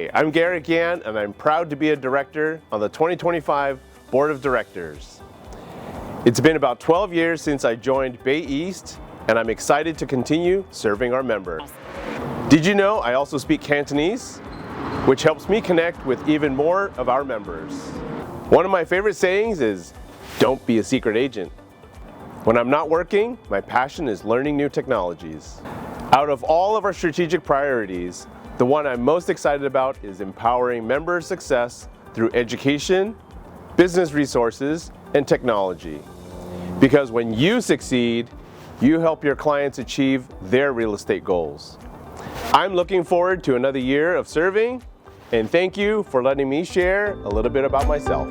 Hi, I'm Garrick Yan, and I'm proud to be a director on the 2025 Board of Directors. It's been about 12 years since I joined Bay East, and I'm excited to continue serving our members. Did you know I also speak Cantonese, which helps me connect with even more of our members? One of my favorite sayings is, "Don't be a secret agent." When I'm not working, my passion is learning new technologies. Out of all of our strategic priorities, the one I'm most excited about is empowering member success through education, business resources, and technology. Because when you succeed, you help your clients achieve their real estate goals. I'm looking forward to another year of serving, and thank you for letting me share a little bit about myself.